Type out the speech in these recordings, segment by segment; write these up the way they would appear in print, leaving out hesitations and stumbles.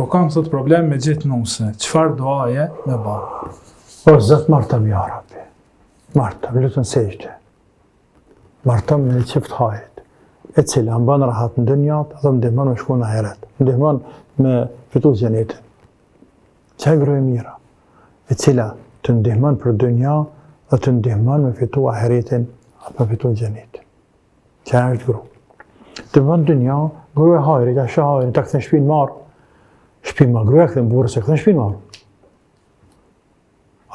Po kam thot problem me gjithë nuse. Çfarë duaje me ba? Po Zot martëm ja Rabbi. Martëm, lutën sejdë. Martëm në çift hajt. E cila më bën rahat në dynjat dhe më ndihmon me shku në ahiret. Më ndihmon me fitu xhenetin. Çaj grua e mira. E cila të ndihmon për dynja dhe të ndihmon me fitu ahiretin apo fitu xhenetin. Çaj është grua. Të bën dynja, grua e hajrit, ja shoh hajrin, ta kthen shtëpinë marr. Shtëpinë ma gruja kthen burrë se kthen shtëpinë marr.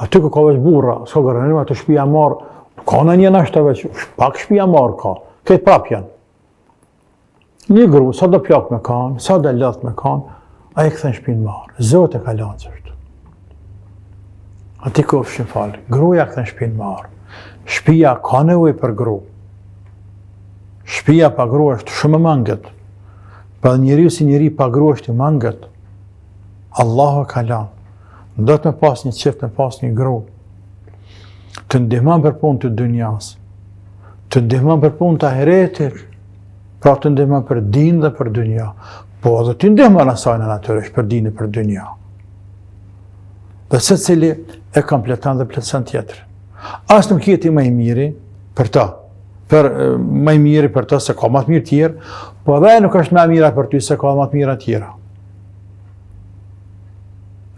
Aty ku ka veç burra, s'ka garantim atë shtëpia marr, ka në një nashta veç, pak shtëpia marr ka, këtë prap janë. Një gru, sa do plak me kanë, sa do lodh me kanë, a i kthen shtëpinë marr. Zoti e ka lanë çështë. Aty ku fshin fal, gruaja kthen shtëpinë marr. Shtëpia ka nevojë për gru. Shtëpia pa gru është shumë e mangët. Pa njeriu si njeri pa gru është i mangët. Allahu ka lanë. Do të me pas një qift, me pas një gru. Të ndihmon për punë të dynjas. Të ndihmon për punë të ahiretit. Pra të ndihmon për din dhe për dynja. Po edhe të ndihmon asajnë natyrisht për din dhe për dynja. Dhe se cili e kompleton dhe plotson tjetër. As nuk jeti më i miri për ta. Më i miri për ta se ka më të mirë tjerë, po edhe nuk është më e mira për ty se ka më të mira tjera.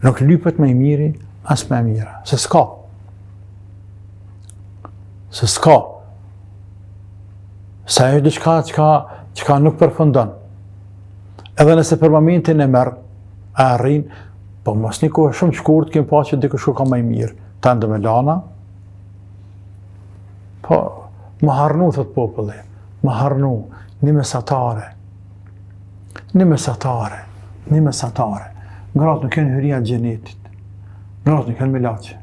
Nuk lypet më i miri, as më e mira. Se s'ka. Se s'ka. Sa është diçka që nuk përfundon. Edhe nëse për momentin e merr, e arrin, po mos një kohë shumë shkurt kemë pa që dikush ka më i mirë. Ta ndë me lana, po më harnu, thot populli, më harnu, një mesatare. Një mesatare. Një mesatare. Gratë nuk janë hyria xhenetit. Gratë nuk janë me laçe.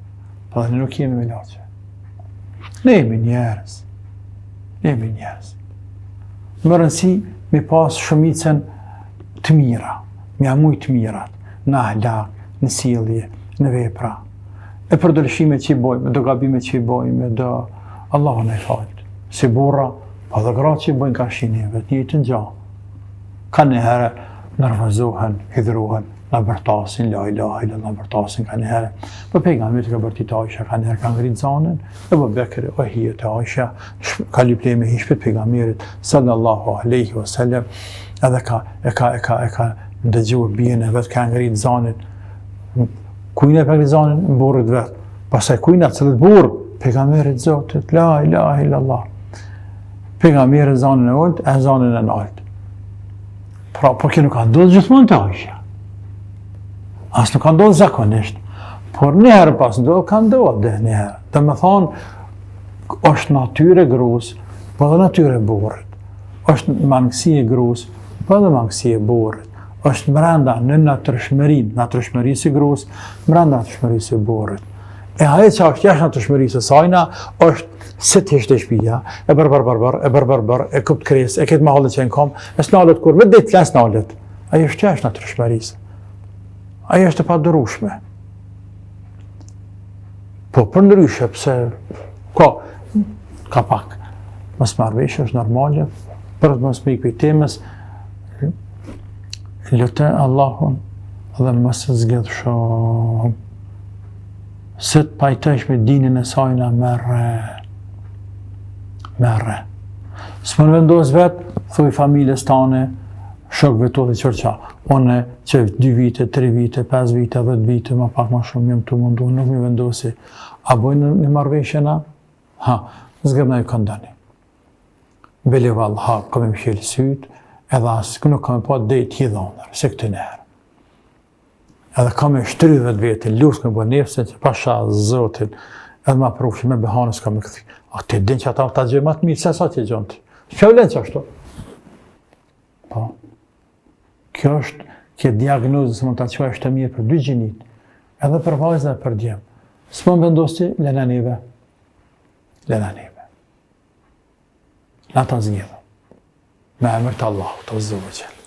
Po ne nuk jemi me laçe. Ne jemi njerëz. Ne jemi njerëz. Më rëndësi me pas shumicën të mira, me amuj të mirat, në ahlak, në sjellje, në vepra. E për dëlshimet që i bojmë, do gabimet që i bojmë, do Allahu na falë. Si burra, pa dhe gratë që i bojnë kashineve, të njëjtën gjallë. Ka një herë nervozohen, hidhrohen, na bërtasin, la ilaha illa na bërtasin ka një herë. Po pejgamberi ka bërtit Aisha, ka një herë ka ngrit zanën, e Abu Bekri, o hijet e Aisha, ka lypë me hishpet pejgamberit sallallahu alaihi wasallam, edhe ka ndëgjuar bien e vet ka ngrit zanën. Kujna ka ngrit zanën burrit vet. Pastaj kujna cilët burr, pejgamberit Zotit, la ilaha illa Allah. Pejgamberi zanën e ult, e zanën e nalt. Pra, por kjo nuk ka ndodhur gjithmonë të Aisha. As nuk ka ndodhur zakonisht, por një herë pas ndodhur ka ndodhur një herë. Dhe me thonë, është natyre grus, po dhe natyre burrit. Është mangësi e grus, po dhe mangësi e burrit. Është mrenda në natyrshmërisë e grus, mrenda natyrshmërisë e burrit. E ajo që është jashtë natyrshmërisë së sajna, është se të heshte shtëpia, e bër, e kupt kres, e këtë mahallet që e në kom, e s'nalet kur, me ditë flas nalet. Ajo është jashtë natyrshmërisë. Ajo është e padurueshme. Po për ndryshe, pse ka pak mos marrëveshje, është normale, për të mos me i temës, lutë Allahun dhe mos e zgjedh shumë. Se të pajtojsh me dinin e sajna merre. S'më në vendos vetë, thuj familjes tane, shokëve to dhe qërqa. One që 2 vite, 3 vite, 5 vite, 10 vite, ma pak ma shumë jam të mundu, nuk mi vendosi. A bojnë një marrëveshjena? Ha, zgërna ju këndani. Bele valë, ha, kam e më qelë sytë, edhe asë nuk kam e pa dhejt hidhonër, se këtë nërë. Edhe kam e 30 vete, lusë me bërë nefëse, që pasha Zotin, edhe ma përrushë me behanës kam e këthi. A të din që ata ta gjë ma të mirë, se sa që gjënë ti? Që vlenë që ashtu? Po. Kjo është, kjo diagnozë, se më ta qua është të mirë për 2 gjinit, edhe për vajzë dhe për djemë. Së më vendosi, lena neve. Lena neve. La ta zgjedhë. Me emër të Allahu, të Zotin.